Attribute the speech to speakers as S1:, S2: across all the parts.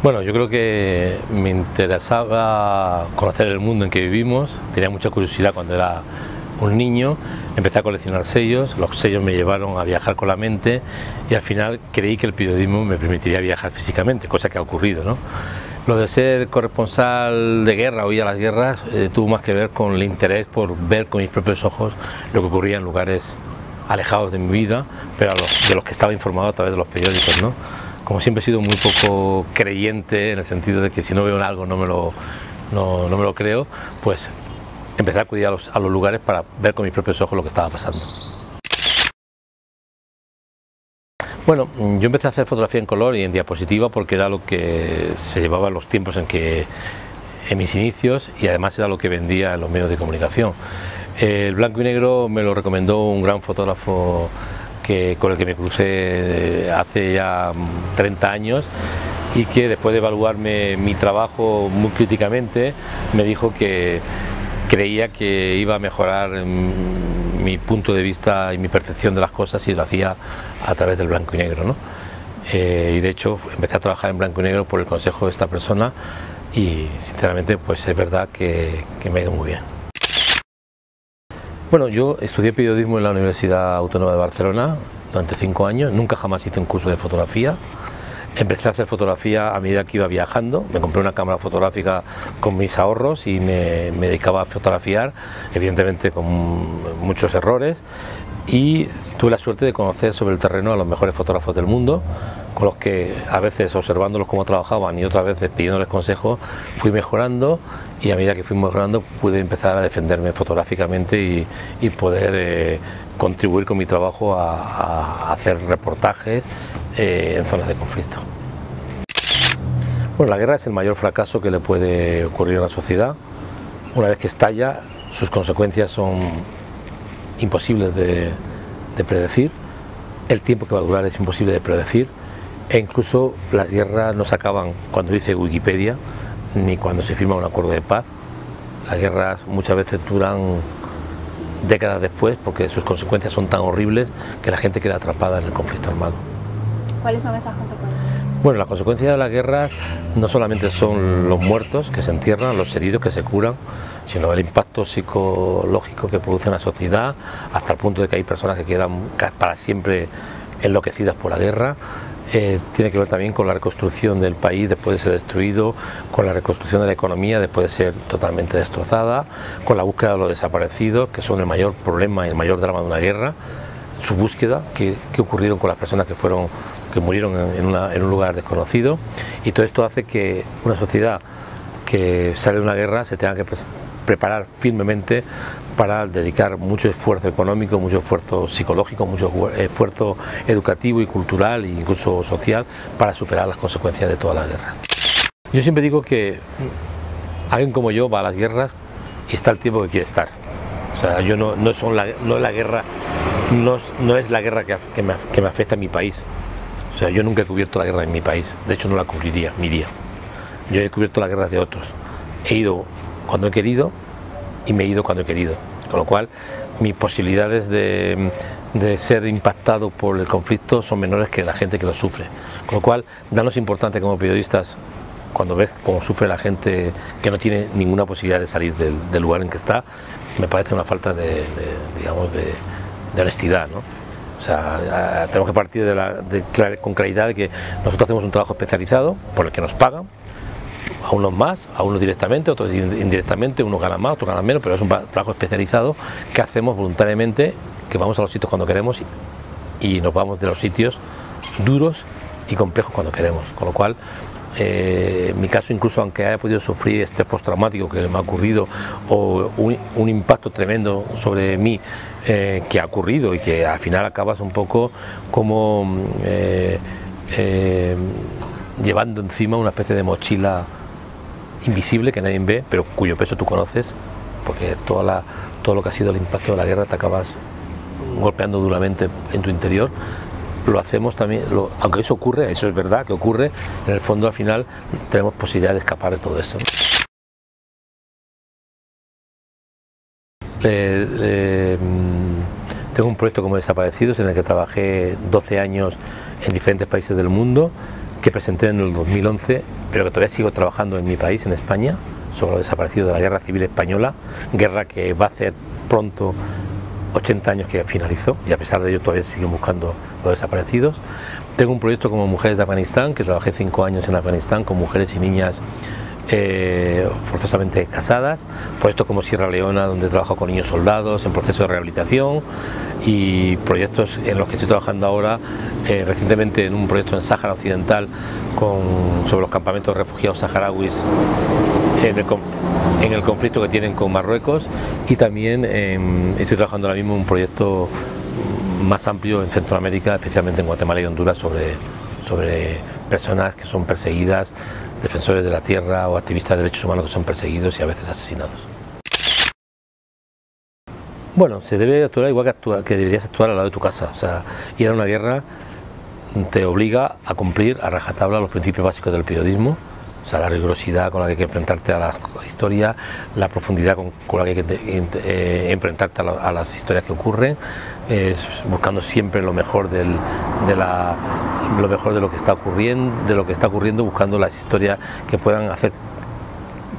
S1: Bueno, yo creo que me interesaba conocer el mundo en que vivimos, tenía mucha curiosidad cuando era un niño, empecé a coleccionar sellos, los sellos me llevaron a viajar con la mente y al final creí que el periodismo me permitiría viajar físicamente, cosa que ha ocurrido, ¿no? Lo de ser corresponsal de guerra o ir a las guerras tuvo más que ver con el interés por ver con mis propios ojos lo que ocurría en lugares alejados de mi vida, pero de los que estaba informado a través de los periódicos, ¿no? Como siempre he sido muy poco creyente, en el sentido de que si no veo en algo no me lo creo, pues empecé a acudir a los lugares para ver con mis propios ojos lo que estaba pasando. Bueno, yo empecé a hacer fotografía en color y en diapositiva porque era lo que se llevaba en los tiempos en mis inicios, y además era lo que vendía en los medios de comunicación. El blanco y negro me lo recomendó un gran fotógrafo con el que me crucé hace ya 30 años y que después de evaluarme mi trabajo muy críticamente me dijo que creía que iba a mejorar mi punto de vista y mi percepción de las cosas si lo hacía a través del blanco y negro, ¿no? Y de hecho empecé a trabajar en blanco y negro por el consejo de esta persona y sinceramente pues es verdad que me ha ido muy bien. Bueno, yo estudié periodismo en la Universidad Autónoma de Barcelona durante 5 años, nunca jamás hice un curso de fotografía. Empecé a hacer fotografía a medida que iba viajando, me compré una cámara fotográfica con mis ahorros y me dedicaba a fotografiar, evidentemente con muchos errores, y tuve la suerte de conocer sobre el terreno a los mejores fotógrafos del mundo, con los que a veces observándolos cómo trabajaban y otras veces pidiéndoles consejos fui mejorando, y a medida que fui mejorando pude empezar a defenderme fotográficamente y poder contribuir con mi trabajo a hacer reportajes en zonas de conflicto. Bueno, la guerra es el mayor fracaso que le puede ocurrir a una sociedad. Una vez que estalla, sus consecuencias son imposibles de predecir, el tiempo que va a durar es imposible de predecir, e incluso las guerras no se acaban cuando dice Wikipedia ni cuando se firma un acuerdo de paz. Las guerras muchas veces duran décadas después porque sus consecuencias son tan horribles que la gente queda atrapada en el conflicto armado.
S2: ¿Cuáles son esas consecuencias?
S1: Bueno, las consecuencias de la guerra no solamente son los muertos que se entierran, los heridos que se curan, sino el impacto psicológico que produce en la sociedad, hasta el punto de que hay personas que quedan para siempre enloquecidas por la guerra. Tiene que ver también con la reconstrucción del país después de ser destruido, con la reconstrucción de la economía después de ser totalmente destrozada, con la búsqueda de los desaparecidos, que son el mayor problema y el mayor drama de una guerra, su búsqueda, qué ocurrieron con las personas que murieron en un lugar desconocido, y todo esto hace que una sociedad que sale de una guerra se tenga que preparar firmemente para dedicar mucho esfuerzo económico, mucho esfuerzo psicológico, mucho esfuerzo educativo y cultural e incluso social para superar las consecuencias de todas las guerras. Yo siempre digo que alguien como yo va a las guerras y está el tiempo que quiere estar. O sea, yo no es la guerra que me afecta a mi país. O sea, yo nunca he cubierto la guerra en mi país, de hecho no la cubriría, mi día. Yo he cubierto las guerras de otros. He ido cuando he querido y me he ido cuando he querido, con lo cual mis posibilidades de ser impactado por el conflicto son menores que la gente que lo sufre, con lo cual danos importante como periodistas cuando ves cómo sufre la gente que no tiene ninguna posibilidad de salir del lugar en que está. Me parece una falta de honestidad, ¿no? O sea, tenemos que partir con claridad de que nosotros hacemos un trabajo especializado por el que nos pagan, a unos más, a unos directamente, otros indirectamente, unos ganan más, otros ganan menos, pero es un trabajo especializado que hacemos voluntariamente, que vamos a los sitios cuando queremos y nos vamos de los sitios duros y complejos cuando queremos, con lo cual en mi caso, incluso aunque haya podido sufrir estrés postraumático que me ha ocurrido o un impacto tremendo sobre mí que ha ocurrido y que al final acabas un poco como llevando encima una especie de mochila invisible que nadie ve, pero cuyo peso tú conoces, porque todo lo que ha sido el impacto de la guerra te acabas golpeando duramente en tu interior. Lo hacemos también, aunque eso ocurre, eso es verdad que ocurre, en el fondo al final tenemos posibilidad de escapar de todo esto, ¿no? Tengo un proyecto como Desaparecidos en el que trabajé 12 años en diferentes países del mundo, que presenté en el 2011, pero que todavía sigo trabajando en mi país, en España, sobre los desaparecidos de la Guerra Civil Española, guerra que va a hacer pronto 80 años que finalizó, y a pesar de ello todavía siguen buscando los desaparecidos. Tengo un proyecto como Mujeres de Afganistán, que trabajé 5 años en Afganistán con mujeres y niñas forzosamente casadas, proyectos como Sierra Leona, donde trabajo con niños soldados en proceso de rehabilitación, y proyectos en los que estoy trabajando ahora, recientemente en un proyecto en Sáhara Occidental sobre los campamentos de refugiados saharauis en el conflicto que tienen con Marruecos, y también estoy trabajando ahora mismo en un proyecto más amplio en Centroamérica, especialmente en Guatemala y Honduras, sobre personas que son perseguidas, defensores de la tierra o activistas de derechos humanos que son perseguidos y a veces asesinados. Bueno, se debe actuar igual que deberías actuar al lado de tu casa. O sea, ir a una guerra te obliga a cumplir a rajatabla los principios básicos del periodismo. O sea, la rigurosidad con la que hay que enfrentarte a la historia, la profundidad con la que hay que enfrentarte a las historias que ocurren, buscando siempre lo mejor de lo que está ocurriendo, buscando las historias que puedan hacer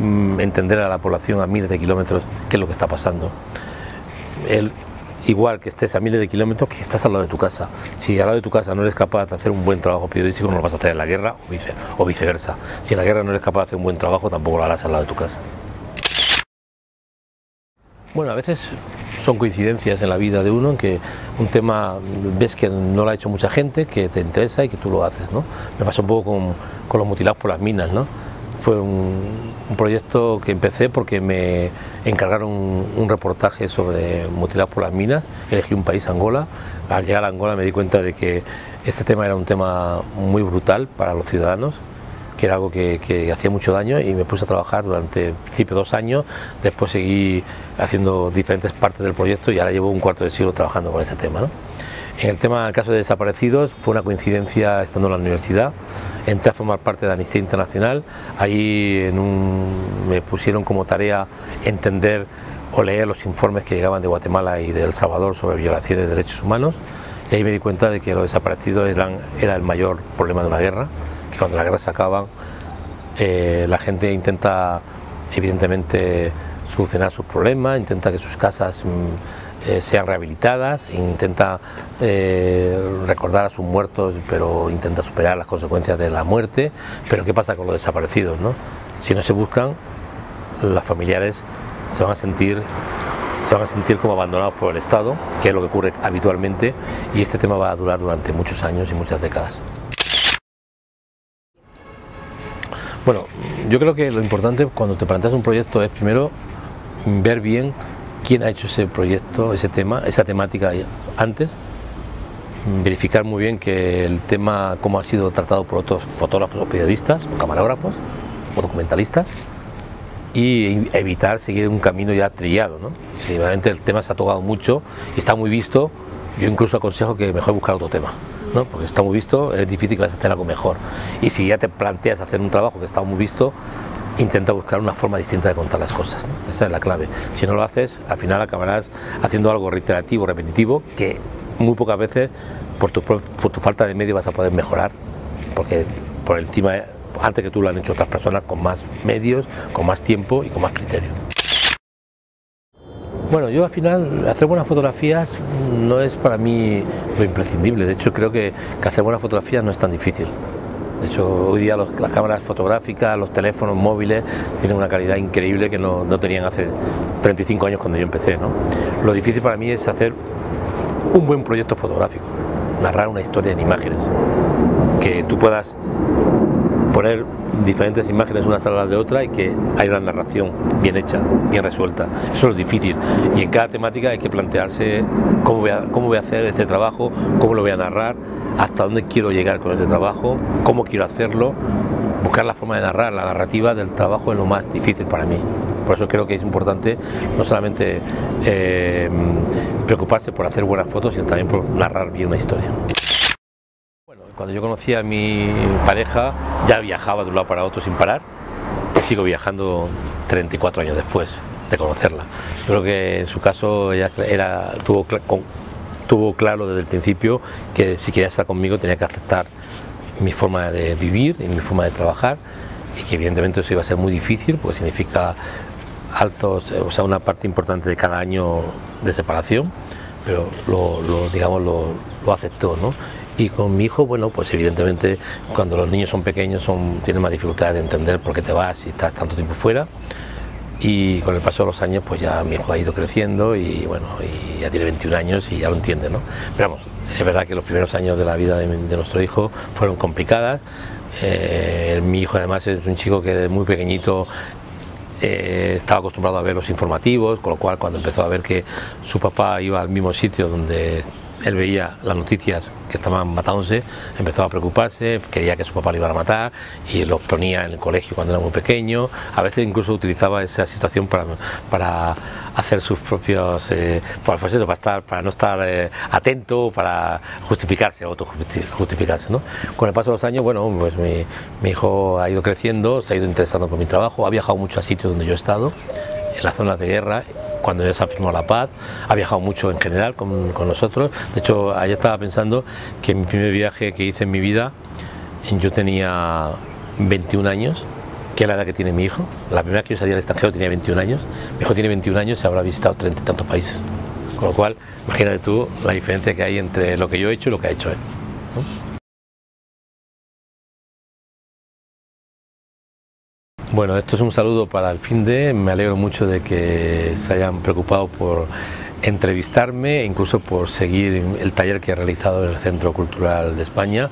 S1: entender a la población a miles de kilómetros qué es lo que está pasando. Igual que estés a miles de kilómetros que estás al lado de tu casa. Si al lado de tu casa no eres capaz de hacer un buen trabajo periodístico, no lo vas a hacer en la guerra o viceversa. Si en la guerra no eres capaz de hacer un buen trabajo, tampoco lo harás al lado de tu casa. Bueno, a veces son coincidencias en la vida de uno, en que un tema ves que no lo ha hecho mucha gente, que te interesa y que tú lo haces, ¿no? Me pasó un poco con los mutilados por las minas, ¿no? Fue un proyecto que empecé porque me encargaron un reportaje sobre mutilados por las minas. Elegí un país, Angola. Al llegar a Angola me di cuenta de que este tema era un tema muy brutal para los ciudadanos, que era algo que hacía mucho daño, y me puse a trabajar durante, en principio, 2 años. Después seguí haciendo diferentes partes del proyecto y ahora llevo un cuarto de siglo trabajando con ese tema, ¿no? En el caso de desaparecidos, fue una coincidencia estando en la universidad. Entré a formar parte de Amnistía Internacional. Allí me pusieron como tarea entender o leer los informes que llegaban de Guatemala y de El Salvador sobre violaciones de derechos humanos, y ahí me di cuenta de que los desaparecidos era el mayor problema de una guerra, que cuando las guerras se acaban, la gente intenta evidentemente solucionar sus problemas, intenta que sus casas sean rehabilitadas, intenta recordar a sus muertos, pero intenta superar las consecuencias de la muerte. Pero ¿qué pasa con los desaparecidos, no? Si no se buscan, los familiares se van a sentir como abandonados por el Estado, que es lo que ocurre habitualmente, y este tema va a durar durante muchos años y muchas décadas. Bueno, yo creo que lo importante cuando te planteas un proyecto es primero ver bien quién ha hecho ese proyecto, ese tema, esa temática antes, verificar muy bien que el tema, cómo ha sido tratado por otros fotógrafos o periodistas, o camarógrafos, o documentalistas, y evitar seguir un camino ya trillado, ¿no? Si realmente el tema se ha tocado mucho y está muy visto, yo incluso aconsejo que mejor buscar otro tema, ¿no? Porque está muy visto, es difícil que vas a hacer algo mejor. Y si ya te planteas hacer un trabajo que está muy visto, intenta buscar una forma distinta de contar las cosas, ¿no? Esa es la clave. Si no lo haces, al final acabarás haciendo algo reiterativo, repetitivo, que muy pocas veces por tu falta de medio vas a poder mejorar, porque por encima, antes que tú lo han hecho otras personas con más medios, con más tiempo y con más criterio. Bueno, yo al final hacer buenas fotografías no es para mí lo imprescindible. De hecho, creo que hacer buenas fotografías no es tan difícil. De hecho, hoy día las cámaras fotográficas, los teléfonos móviles tienen una calidad increíble que no tenían hace 35 años cuando yo empecé, ¿no? Lo difícil para mí es hacer un buen proyecto fotográfico, narrar una historia en imágenes, que tú puedas poner diferentes imágenes unas a las de otra y que haya una narración bien hecha, bien resuelta. Eso es difícil, y en cada temática hay que plantearse cómo voy a hacer este trabajo, cómo lo voy a narrar, hasta dónde quiero llegar con este trabajo, cómo quiero hacerlo. Buscar la forma de narrar, la narrativa del trabajo es lo más difícil para mí. Por eso creo que es importante no solamente preocuparse por hacer buenas fotos, sino también por narrar bien una historia. Cuando yo conocí a mi pareja, ya viajaba de un lado para otro sin parar, y sigo viajando 34 años después de conocerla. Yo creo que en su caso ella tuvo tuvo claro desde el principio que si quería estar conmigo tenía que aceptar mi forma de vivir y mi forma de trabajar, y que evidentemente eso iba a ser muy difícil porque significa una parte importante de cada año de separación, pero lo aceptó, ¿no? Y con mi hijo, bueno, pues evidentemente cuando los niños son pequeños tienen más dificultades de entender por qué te vas y estás tanto tiempo fuera, y con el paso de los años pues ya mi hijo ha ido creciendo y bueno, y ya tiene 21 años y ya lo entiende, ¿no? Pero vamos, es verdad que los primeros años de la vida de nuestro hijo fueron complicadas. Mi hijo además es un chico que desde muy pequeñito estaba acostumbrado a ver los informativos, con lo cual cuando empezó a ver que su papá iba al mismo sitio donde él veía las noticias que estaban matándose, empezó a preocuparse, quería que su papá lo iba a matar y los ponía en el colegio cuando era muy pequeño. A veces incluso utilizaba esa situación para hacer sus propios, para no estar atento, para justificarse, autojustificarse, ¿no? Con el paso de los años, bueno, pues mi hijo ha ido creciendo, se ha ido interesando por mi trabajo, ha viajado mucho a sitios donde yo he estado, en las zonas de guerra, cuando ya se ha firmado la paz, ha viajado mucho en general con nosotros. De hecho, ayer estaba pensando que mi primer viaje que hice en mi vida, yo tenía 21 años, que es la edad que tiene mi hijo. La primera vez que yo salí al extranjero tenía 21 años, mi hijo tiene 21 años y habrá visitado 30 y tantos países. Con lo cual, imagínate tú la diferencia que hay entre lo que yo he hecho y lo que ha hecho él, ¿no? Bueno, esto es un saludo para el Finde. Me alegro mucho de que se hayan preocupado por entrevistarme e incluso por seguir el taller que he realizado en el Centro Cultural de España.